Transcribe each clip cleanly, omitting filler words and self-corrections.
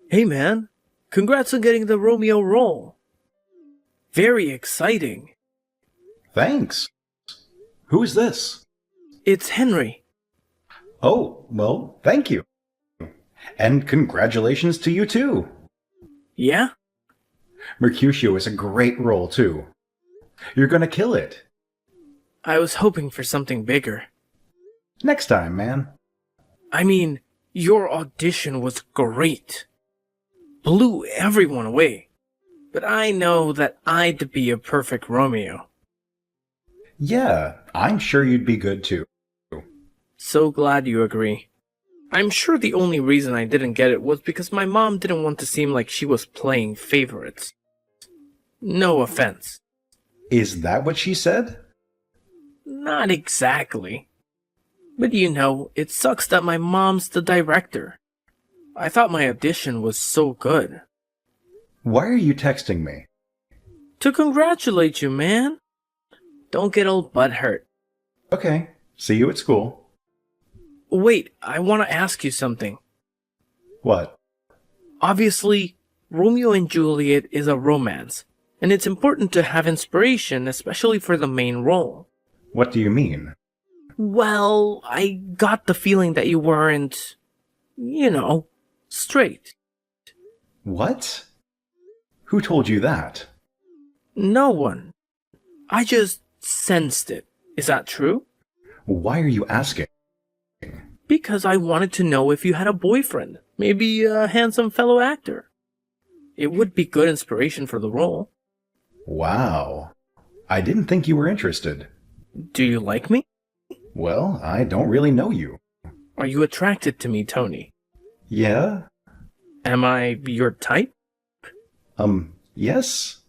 Hey man, congrats on getting the Romeo role. Very exciting. Thanks. Who is this? It's Henry. Oh, well, thank you. And congratulations to you too. Yeah? Mercutio is a great role too. You're gonna kill it. I was hoping for something bigger. Next time, man. I mean, your audition was great. Blew everyone away. But I know that I'd be a perfect Romeo. Yeah, I'm sure you'd be good too. So glad you agree. I'm sure the only reason I didn't get it was because my mom didn't want to seem like she was playing favorites. No offense. Is that what she said? Not exactly. But you know, it sucks that my mom's the director. I thought my audition was so good. Why are you texting me? To congratulate you, man. Don't get all butthurt. Okay, see you at school. Wait, I want to ask you something. What? Obviously, Romeo and Juliet is a romance, and it's important to have inspiration, especially for the main role. What do you mean? Well, I got the feeling that you weren't, straight. What? Who told you that? No one. I just sensed it. Is that true? Why are you asking? Because I wanted to know if you had a boyfriend, maybe a handsome fellow actor. It would be good inspiration for the role. Wow. I didn't think you were interested. Do you like me? Well, I don't really know you. Are you attracted to me, Tony? Yeah? Am I your type? Yes?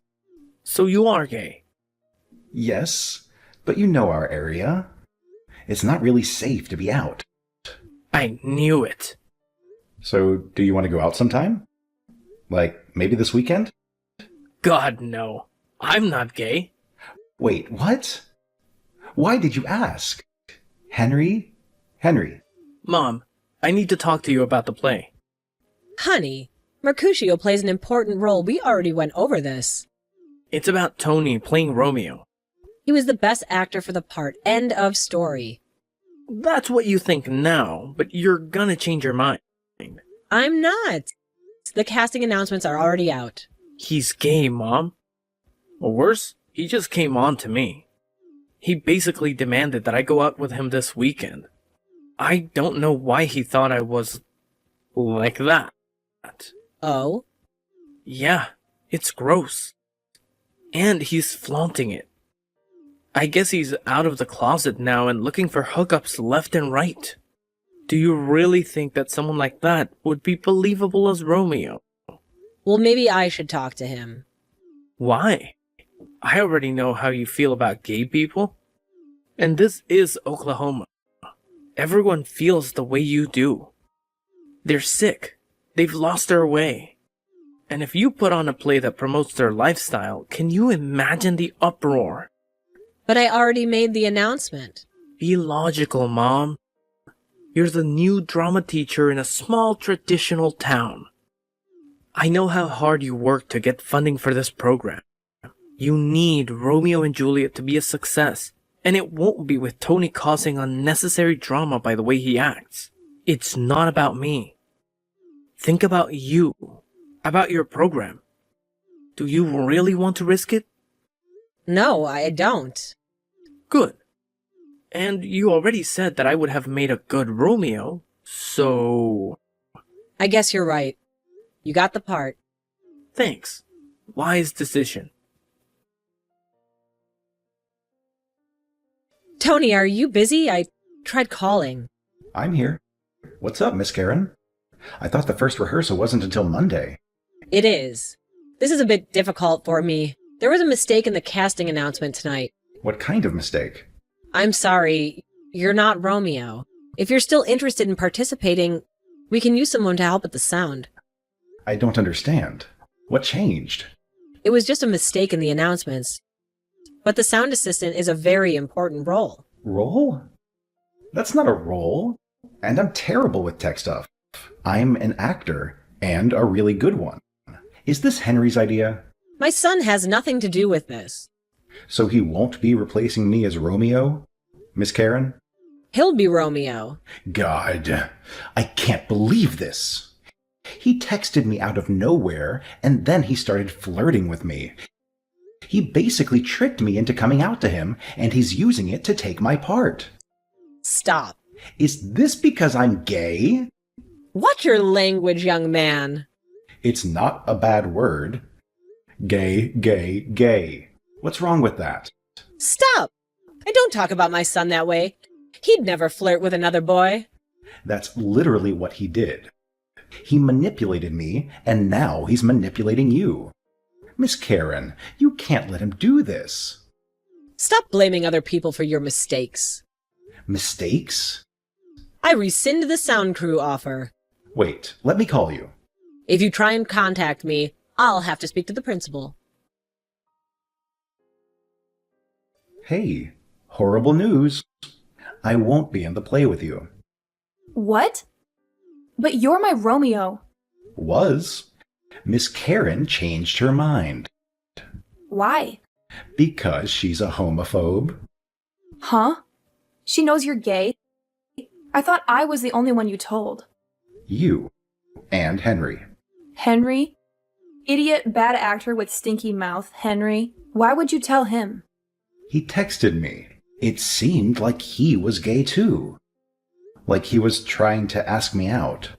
So you are gay? Yes, but you know our area. It's not really safe to be out. I knew it. So, do you want to go out sometime? Like, maybe this weekend? God, no. I'm not gay. Wait, what? Why did you ask? Henry? Henry. Mom, I need to talk to you about the play. Honey, Mercutio plays an important role. We already went over this. It's about Tony playing Romeo. He was the best actor for the part. End of story. That's what you think now, but you're gonna change your mind. I'm not. The casting announcements are already out. He's gay, Mom. Or worse, he just came on to me. He basically demanded that I go out with him this weekend. I don't know why he thought I was like that. Oh? Yeah, it's gross. And he's flaunting it. I guess he's out of the closet now and looking for hookups left and right. Do you really think that someone like that would be believable as Romeo? Well, maybe I should talk to him. Why? I already know how you feel about gay people. And this is Oklahoma. Everyone feels the way you do. They're sick. They've lost their way. And if you put on a play that promotes their lifestyle, can you imagine the uproar? But I already made the announcement. Be logical, Mom. You're the new drama teacher in a small traditional town. I know how hard you worked to get funding for this program. You need Romeo and Juliet to be a success, and it won't be with Tony causing unnecessary drama by the way he acts. It's not about me. Think about you, about your program. Do you really want to risk it? No, I don't. Good. And you already said that I would have made a good Romeo, so... I guess you're right. You got the part. Thanks. Wise decision. Tony, are you busy? I tried calling. I'm here. What's up, Miss Karen? I thought the first rehearsal wasn't until Monday. It is. This is a bit difficult for me. There was a mistake in the casting announcement tonight. What kind of mistake? I'm sorry. You're not Romeo. If you're still interested in participating, we can use someone to help with the sound. I don't understand. What changed? It was just a mistake in the announcements. But the sound assistant is a very important role. Role? That's not a role. And I'm terrible with tech stuff. I'm an actor, And a really good one. Is this Henry's idea? My son has nothing to do with this. So he won't be replacing me as Romeo, Miss Karen? He'll be Romeo. God, I can't believe this. He texted me out of nowhere, and then he started flirting with me. He basically tricked me into coming out to him, and he's using it to take my part. Stop. Is this because I'm gay? Watch your language, young man. It's not a bad word. Gay, gay, gay. What's wrong with that? Stop! I don't talk about my son that way. He'd never flirt with another boy. That's literally what he did. He manipulated me, and now he's manipulating you. Miss Karen, you can't let him do this. Stop blaming other people for your mistakes. Mistakes? I rescind the sound crew offer. Wait, let me call you. If you try and contact me, I'll have to speak to the principal. Hey, horrible news. I won't be in the play with you. What? But you're my Romeo. Was. Miss Karen changed her mind. Why? Because she's a homophobe. Huh? She knows you're gay? I thought I was the only one you told. You. And Henry. Henry? Idiot bad actor with stinky mouth, Henry. Why would you tell him? He texted me. It seemed like he was gay too. Like he was trying to ask me out.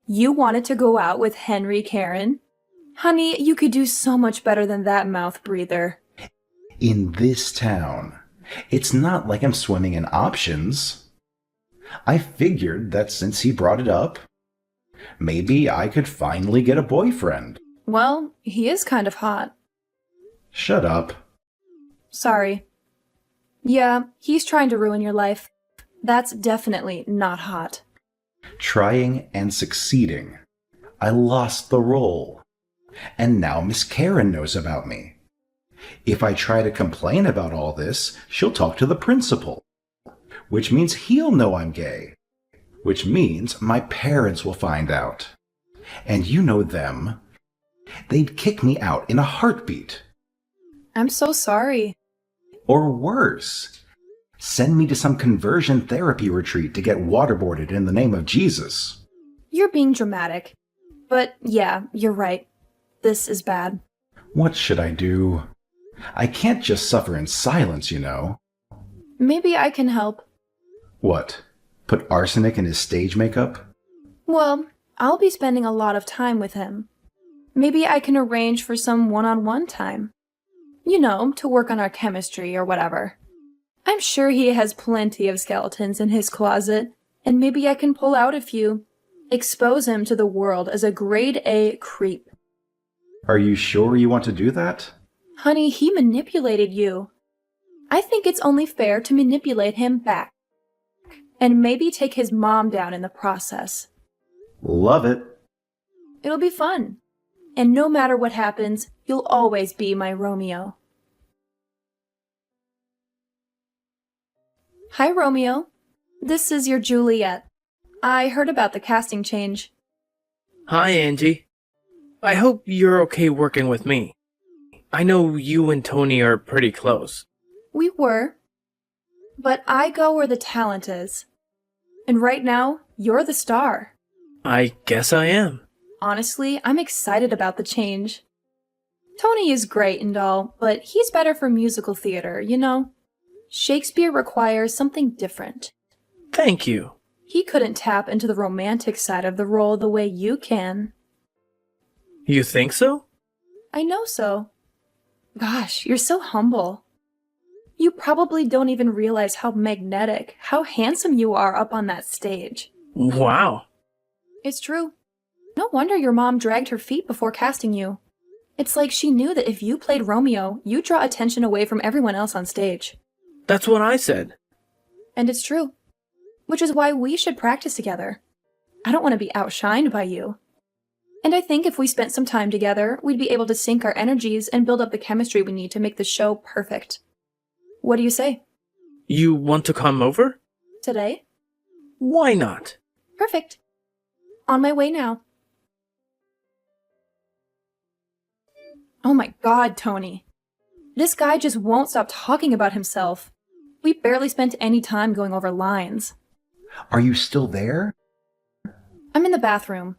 You wanted to go out with Henry, Karen? Honey, you could do so much better than that mouth breather. In this town. It's not like I'm swimming in options. I figured that since he brought it up, maybe I could finally get a boyfriend. Well, he is kind of hot. Shut up. Sorry. Yeah, he's trying to ruin your life. That's definitely not hot. Trying and succeeding. I lost the role. And now Miss Karen knows about me. If I try to complain about all this, she'll talk to the principal. Which means he'll know I'm gay. Which means my parents will find out. And you know them. They'd kick me out in a heartbeat. I'm so sorry. Or worse, send me to some conversion therapy retreat to get waterboarded in the name of Jesus. You're being dramatic. But yeah, you're right. This is bad. What should I do? I can't just suffer in silence, you know. Maybe I can help. What? Put arsenic in his stage makeup? Well, I'll be spending a lot of time with him. Maybe I can arrange for some one-on-one time. You know, to work on our chemistry or whatever. I'm sure he has plenty of skeletons in his closet, and maybe I can pull out a few. Expose him to the world as a grade A creep. Are you sure you want to do that? Honey, he manipulated you. I think it's only fair to manipulate him back. And maybe take his mom down in the process. Love it. It'll be fun. And no matter what happens, you'll always be my Romeo. Hi, Romeo. This is your Juliet. I heard about the casting change. Hi, Angie. I hope you're okay working with me. I know you and Tony are pretty close. We were. But I go where the talent is. And right now, you're the star. I guess I am. Honestly, I'm excited about the change. Tony is great and all, but he's better for musical theater, you know? Shakespeare requires something different. Thank you. He couldn't tap into the romantic side of the role the way you can. You think so? I know so. Gosh, you're so humble. You probably don't even realize how magnetic, how handsome you are up on that stage. Wow. It's true. No wonder your mom dragged her feet before casting you. It's like she knew that if you played Romeo, you'd draw attention away from everyone else on stage. That's what I said. And it's true. Which is why we should practice together. I don't want to be outshined by you. And I think if we spent some time together, we'd be able to sync our energies and build up the chemistry we need to make the show perfect. What do you say? You want to come over? Today? Why not? Perfect. On my way now. Oh my god, Tony. This guy just won't stop talking about himself. We barely spent any time going over lines. Are you still there? I'm in the bathroom.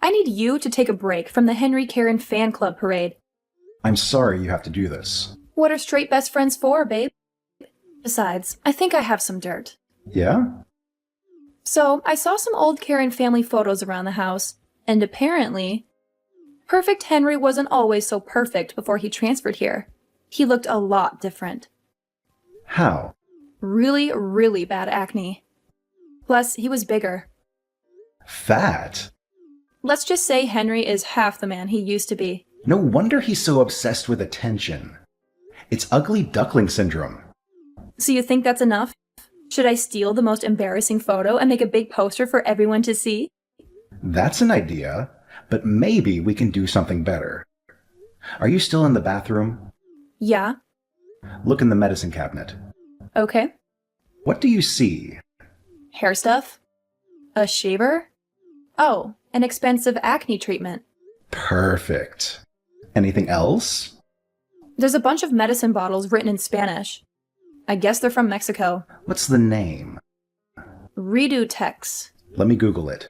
I need you to take a break from the Henry Karen fan club parade. I'm sorry you have to do this. What are straight best friends for, babe? Besides, I think I have some dirt. Yeah? So, I saw some old Karen family photos around the house, and apparently, Perfect Henry wasn't always so perfect before he transferred here. He looked a lot different. How? Really, really bad acne. Plus, he was bigger. Fat? Let's just say Henry is half the man he used to be. No wonder he's so obsessed with attention. It's ugly duckling syndrome. So you think that's enough? Should I steal the most embarrassing photo and make a big poster for everyone to see? That's an idea, but maybe we can do something better. Are you still in the bathroom? Yeah. Look in the medicine cabinet. Okay. What do you see? Hair stuff? A shaver? Oh, an expensive acne treatment. Perfect. Anything else? There's a bunch of medicine bottles written in Spanish. I guess they're from Mexico. What's the name? Redutex. Let me Google it.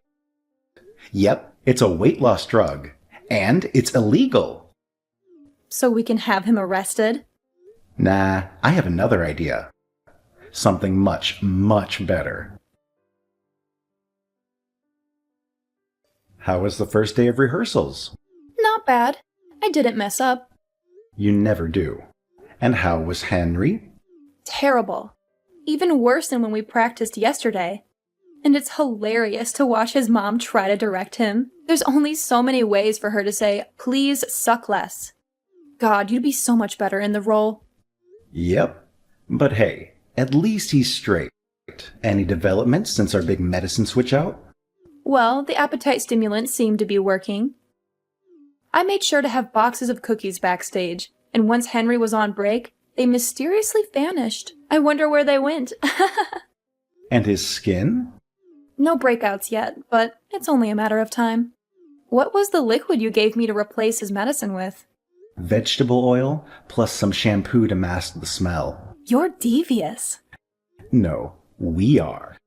Yep, it's a weight loss drug. And it's illegal. So we can have him arrested? Nah, I have another idea. Something much, much better. How was the first day of rehearsals? Not bad. I didn't mess up. You never do. And how was Henry? Terrible. Even worse than when we practiced yesterday. And it's hilarious to watch his mom try to direct him. There's only so many ways for her to say, please suck less. God, you'd be so much better in the role. Yep. But hey, at least he's straight. Any developments since our big medicine switch out? Well, the appetite stimulants seem to be working. I made sure to have boxes of cookies backstage, and once Henry was on break, they mysteriously vanished. I wonder where they went. And his skin? No breakouts yet, but it's only a matter of time. What was the liquid you gave me to replace his medicine with? Vegetable oil, plus some shampoo to mask the smell. You're devious. No, we are.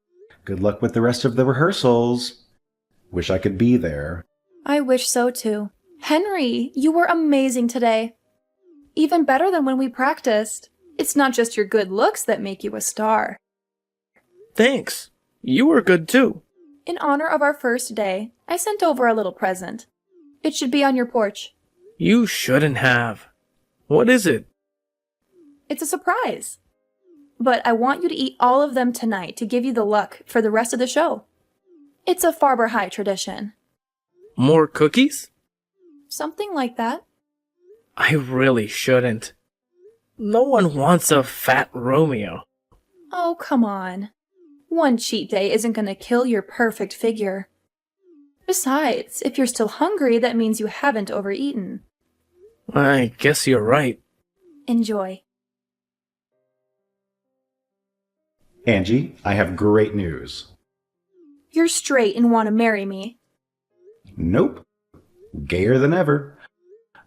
Good luck with the rest of the rehearsals. Wish I could be there. I wish so too. Henry, you were amazing today. Even better than when we practiced. It's not just your good looks that make you a star. Thanks. You were good too. In honor of our first day, I sent over a little present. It should be on your porch. You shouldn't have. What is it? It's a surprise. But I want you to eat all of them tonight to give you the luck for the rest of the show. It's a Farber High tradition. More cookies? Something like that. I really shouldn't. No one wants a fat Romeo. Oh, come on. One cheat day isn't going to kill your perfect figure. Besides, if you're still hungry, that means you haven't overeaten. I guess you're right. Enjoy. Angie, I have great news. You're straight and want to marry me. Nope. Gayer than ever.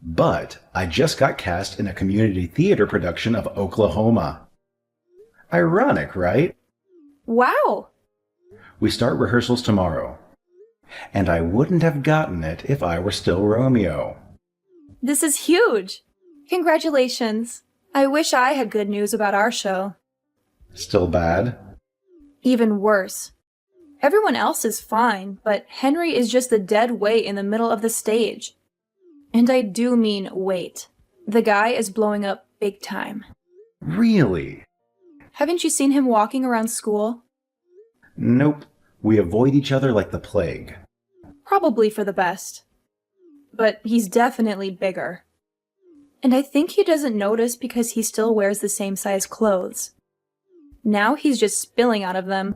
But I just got cast in a community theater production of Oklahoma. Ironic, right? Wow! We start rehearsals tomorrow. And I wouldn't have gotten it if I were still Romeo. This is huge! Congratulations. I wish I had good news about our show. Still bad? Even worse. Everyone else is fine, but Henry is just the dead weight in the middle of the stage. And I do mean weight. The guy is blowing up big time. Really? Haven't you seen him walking around school? Nope. We avoid each other like the plague. Probably for the best. But he's definitely bigger. And I think he doesn't notice because he still wears the same size clothes. Now he's just spilling out of them.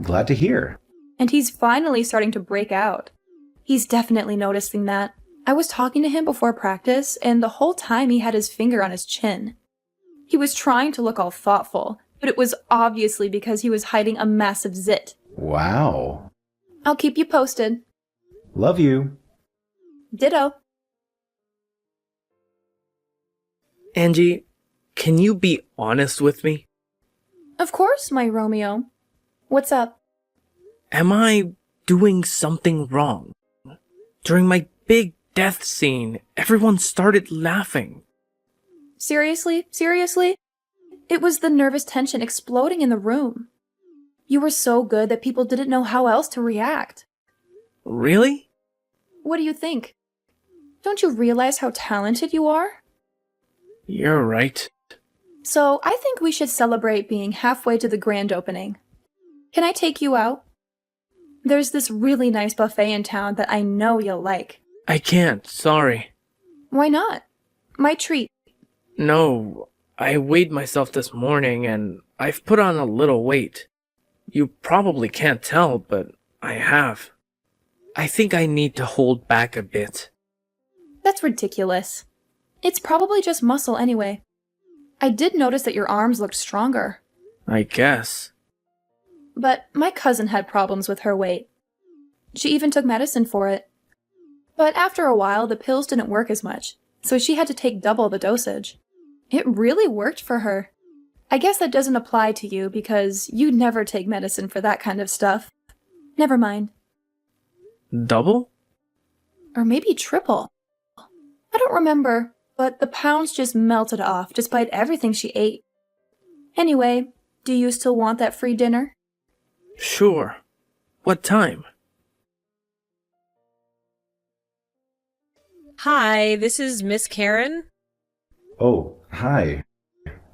Glad to hear. And he's finally starting to break out. He's definitely noticing that. I was talking to him before practice, and the whole time he had his finger on his chin. He was trying to look all thoughtful, but it was obviously because he was hiding a massive zit. Wow. I'll keep you posted. Love you. Ditto. Angie, can you be honest with me? Of course, my Romeo. What's up? Am I doing something wrong? During my big death scene, everyone started laughing. Seriously? Seriously? It was the nervous tension exploding in the room. You were so good that people didn't know how else to react. Really? What do you think? Don't you realize how talented you are? You're right. So I think we should celebrate being halfway to the grand opening. Can I take you out? There's this really nice buffet in town that I know you'll like. I can't, sorry. Why not? My treat. No, I weighed myself this morning and I've put on a little weight. You probably can't tell, but I have. I think I need to hold back a bit. That's ridiculous. It's probably just muscle anyway. I did notice that your arms looked stronger. I guess. But my cousin had problems with her weight. She even took medicine for it. But after a while, the pills didn't work as much, so she had to take double the dosage. It really worked for her. I guess that doesn't apply to you because you'd never take medicine for that kind of stuff. Never mind. Double? Or maybe triple. I don't remember, but the pounds just melted off despite everything she ate. Anyway, do you still want that free dinner? Sure. What time? Hi, this is Miss Karen. Oh, hi.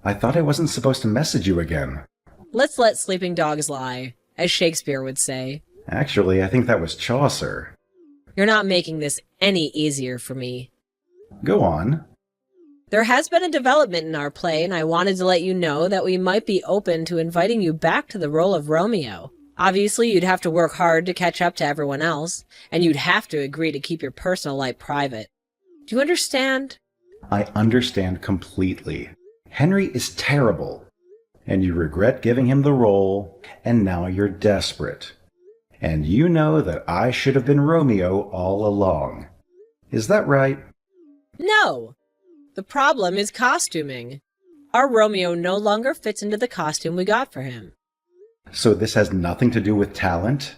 I thought I wasn't supposed to message you again. Let's let sleeping dogs lie, as Shakespeare would say. Actually, I think that was Chaucer. You're not making this any easier for me. Go on. There has been a development in our play, and I wanted to let you know that we might be open to inviting you back to the role of Romeo. Obviously, you'd have to work hard to catch up to everyone else, and you'd have to agree to keep your personal life private. Do you understand? I understand completely. Henry is terrible, and you regret giving him the role, and now you're desperate. And you know that I should have been Romeo all along. Is that right? No! The problem is costuming. Our Romeo no longer fits into the costume we got for him. So this has nothing to do with talent?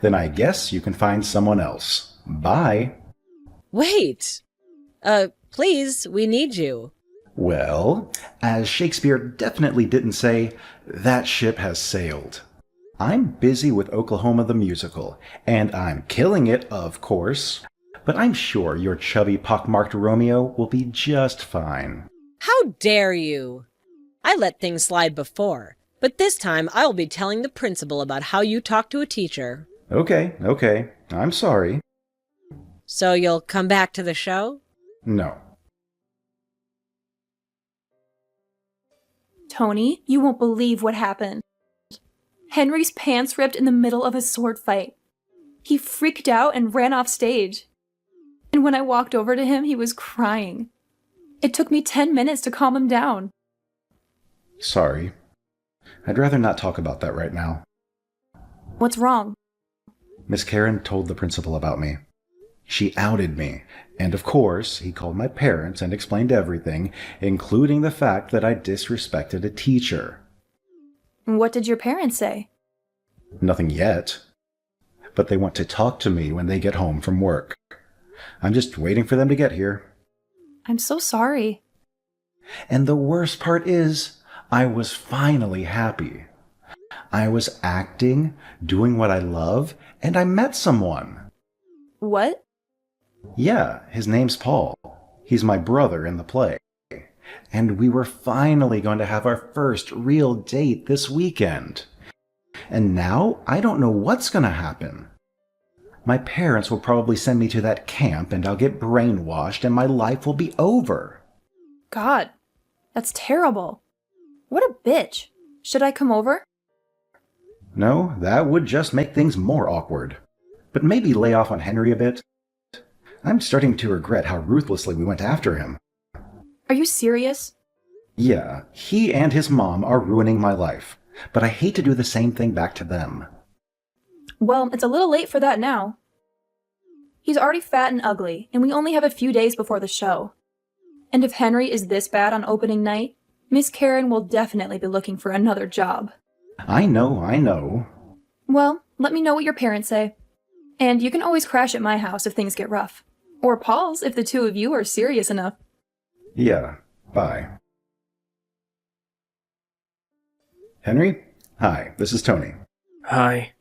Then I guess you can find someone else. Bye. Wait! Please, we need you. Well, as Shakespeare definitely didn't say, that ship has sailed. I'm busy with Oklahoma the Musical, and I'm killing it, of course. But I'm sure your chubby pockmarked Romeo will be just fine. How dare you! I let things slide before, but this time I will be telling the principal about how you talk to a teacher. Okay. I'm sorry. So you'll come back to the show? No. Tony, you won't believe what happened. Henry's pants ripped in the middle of a sword fight. He freaked out and ran off stage. And when I walked over to him, he was crying. It took me 10 minutes to calm him down. Sorry. I'd rather not talk about that right now. What's wrong? Miss Karen told the principal about me. She outed me, and of course, he called my parents and explained everything, including the fact that I disrespected a teacher. What did your parents say? Nothing yet. But they want to talk to me when they get home from work. I'm just waiting for them to get here. I'm so sorry. And the worst part is, I was finally happy. I was acting, doing what I love, and I met someone. What? Yeah, his name's Paul. He's my brother in the play. And we were finally going to have our first real date this weekend. And now I don't know what's going to happen. My parents will probably send me to that camp and I'll get brainwashed and my life will be over. God, that's terrible. What a bitch. Should I come over? No, that would just make things more awkward. But maybe lay off on Henry a bit. I'm starting to regret how ruthlessly we went after him. Are you serious? Yeah, he and his mom are ruining my life, but I hate to do the same thing back to them. Well, it's a little late for that now. He's already fat and ugly, and we only have a few days before the show. And if Henry is this bad on opening night, Miss Karen will definitely be looking for another job. I know. Well, let me know what your parents say. And you can always crash at my house if things get rough. Or Paul's if the two of you are serious enough. Yeah, bye. Henry? Hi, this is Tony. Hi.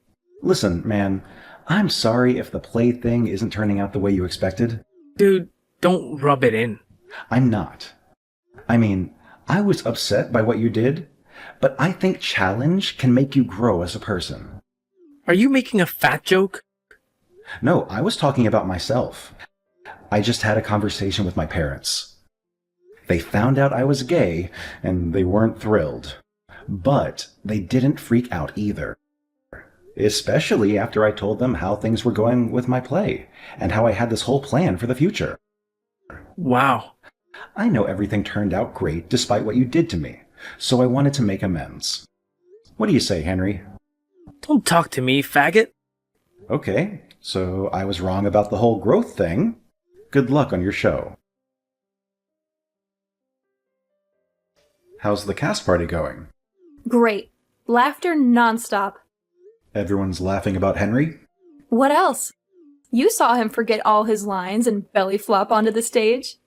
Listen, man, I'm sorry if the play thing isn't turning out the way you expected. Dude, don't rub it in. I'm not. I mean, I was upset by what you did, but I think challenge can make you grow as a person. Are you making a fat joke? No, I was talking about myself. I just had a conversation with my parents. They found out I was gay, and they weren't thrilled. But they didn't freak out either. Especially after I told them how things were going with my play, and how I had this whole plan for the future. Wow. I know everything turned out great despite what you did to me, so I wanted to make amends. What do you say, Henry? Don't talk to me, faggot. Okay, so I was wrong about the whole growth thing. Good luck on your show. How's the cast party going? Great. Laughter nonstop. Everyone's laughing about Henry? What else? You saw him forget all his lines and belly flop onto the stage.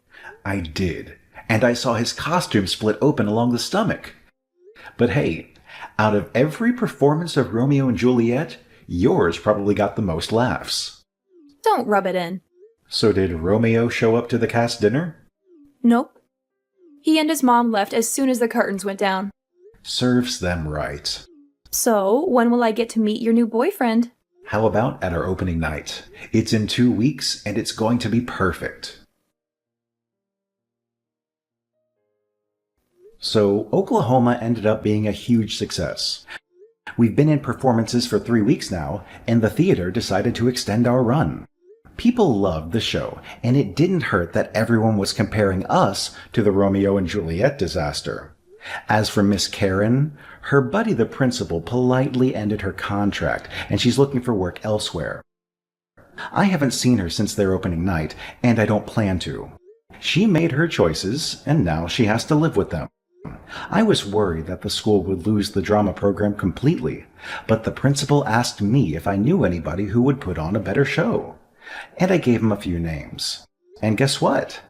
I did, and I saw his costume split open along the stomach. But hey, out of every performance of Romeo and Juliet, yours probably got the most laughs. Don't rub it in. So did Romeo show up to the cast dinner? Nope. He and his mom left as soon as the curtains went down. Serves them right. So, when will I get to meet your new boyfriend? How about at our opening night? It's in 2 weeks, and it's going to be perfect. So, Oklahoma ended up being a huge success. We've been in performances for 3 weeks now, and the theater decided to extend our run. People loved the show, and it didn't hurt that everyone was comparing us to the Romeo and Juliet disaster. As for Miss Karen, her buddy the principal politely ended her contract, and she's looking for work elsewhere. I haven't seen her since their opening night, and I don't plan to. She made her choices, and now she has to live with them. I was worried that the school would lose the drama program completely, but the principal asked me if I knew anybody who would put on a better show. And I gave him a few names. And guess what?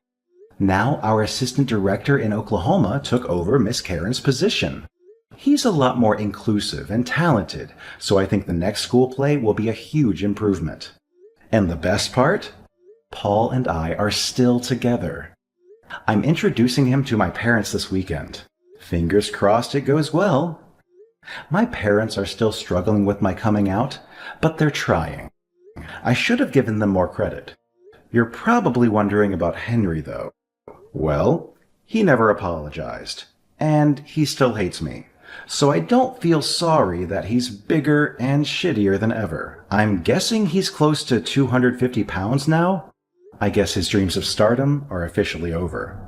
Now our assistant director in Oklahoma took over Miss Karen's position. He's a lot more inclusive and talented, so I think the next school play will be a huge improvement. And the best part? Paul and I are still together. I'm introducing him to my parents this weekend. Fingers crossed it goes well. My parents are still struggling with my coming out, but they're trying. I should have given them more credit. You're probably wondering about Henry, though. Well, he never apologized, and he still hates me. So I don't feel sorry that he's bigger and shittier than ever. I'm guessing he's close to 250 pounds now? I guess his dreams of stardom are officially over.